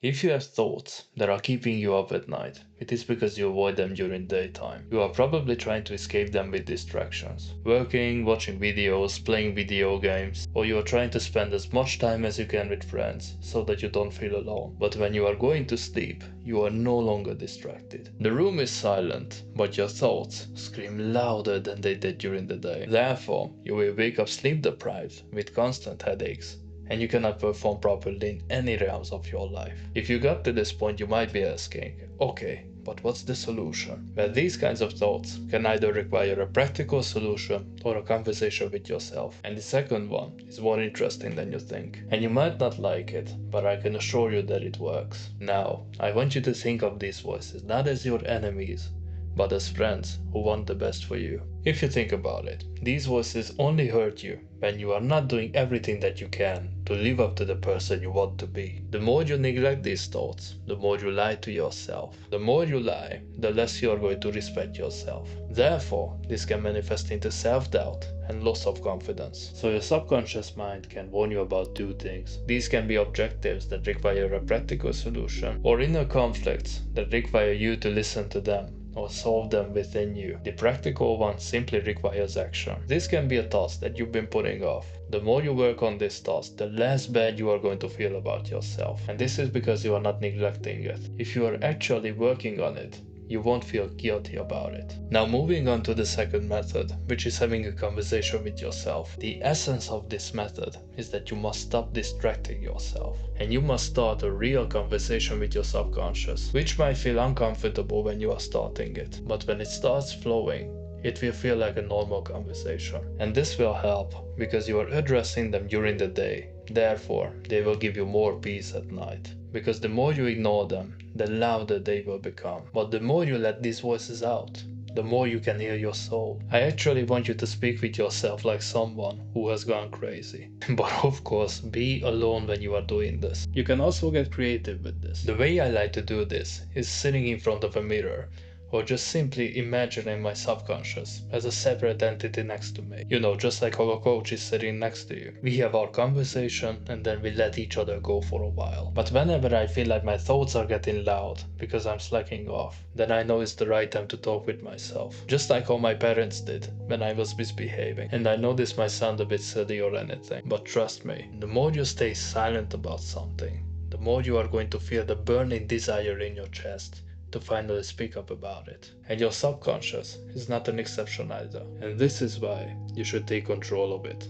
If you have thoughts that are keeping you up at night, it is because you avoid them during daytime. You are probably trying to escape them with distractions. Working, watching videos, playing video games, or you are trying to spend as much time as you can with friends so that you don't feel alone. But when you are going to sleep, you are no longer distracted. The room is silent, but your thoughts scream louder than they did during the day. Therefore, you will wake up sleep deprived with constant headaches, and you cannot perform properly in any realms of your life. If you got to this point, you might be asking, okay, but what's the solution? Well, these kinds of thoughts can either require a practical solution or a conversation with yourself. And the second one is more interesting than you think. And you might not like it, but I can assure you that it works. Now, I want you to think of these voices not as your enemies, but as friends who want the best for you. If you think about it, these voices only hurt you when you are not doing everything that you can to live up to the person you want to be. The more you neglect these thoughts, the more you lie to yourself. The more you lie, the less you are going to respect yourself. Therefore, this can manifest into self-doubt and loss of confidence. So your subconscious mind can warn you about two things. These can be objectives that require a practical solution, or inner conflicts that require you to listen to them or solve them within you. The practical one simply requires action. This can be a task that you've been putting off. The more you work on this task, the less bad you are going to feel about yourself. And this is because you are not neglecting it. If you are actually working on it, you won't feel guilty about it. Now moving on to the second method, which is having a conversation with yourself. The essence of this method is that you must stop distracting yourself, and you must start a real conversation with your subconscious, which might feel uncomfortable when you are starting it, but when it starts flowing, it will feel like a normal conversation. And this will help because you are addressing them during the day. Therefore, they will give you more peace at night. Because the more you ignore them, the louder they will become. But the more you let these voices out, the more you can hear your soul. I actually want you to speak with yourself like someone who has gone crazy. But of course, be alone when you are doing this. You can also get creative with this. The way I like to do this is sitting in front of a mirror, or just simply imagining my subconscious as a separate entity next to me. You know, just like how a coach is sitting next to you. We have our conversation and then we let each other go for a while. But whenever I feel like my thoughts are getting loud because I'm slacking off, then I know it's the right time to talk with myself. Just like how my parents did when I was misbehaving. And I know this might sound a bit silly or anything, but trust me, the more you stay silent about something, the more you are going to feel the burning desire in your chest to finally speak up about it. And your subconscious is not an exception either. And this is why you should take control of it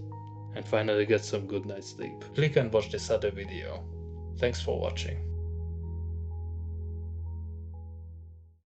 and finally get some good night's sleep. Click and watch this other video. Thanks for watching.